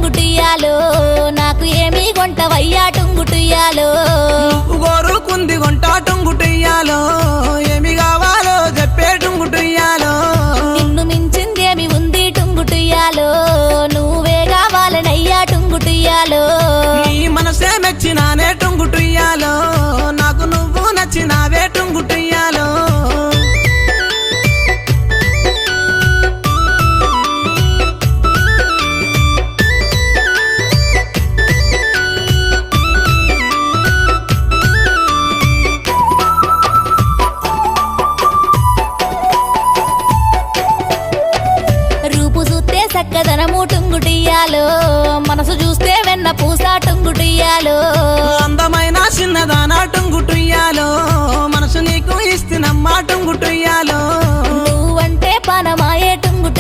టుంగుటియాలో నాకు ఏమీ కొంటవయ్యా టుంగుటియాలో గోరుకుంది కొంట టుంగుటియాలో ఏమి కావాలో చెప్పే టుంగుటియాలో నిన్ను మించిందేమి ఉంది టుంగుటియాలో నువ్వే కావాలనయ్యా టుంగుటియాలో నీ మనసే మెచ్చినానే టుంగుటియాలో నాకు నువ్వు నచ్చినావే టుంగుటియాలో రూపు చూస్తే చక్కదనము టుంగుటియాలో మనసు చూస్తే వెన్న పూస టుంగుటియాలో అందమైన చిన్నదానా టుంగుటియాలో మనసు నీకు ఇస్తున్నమ్మా టుంగుటియాలో నువ్వంటే పనమాయే టుంగుటి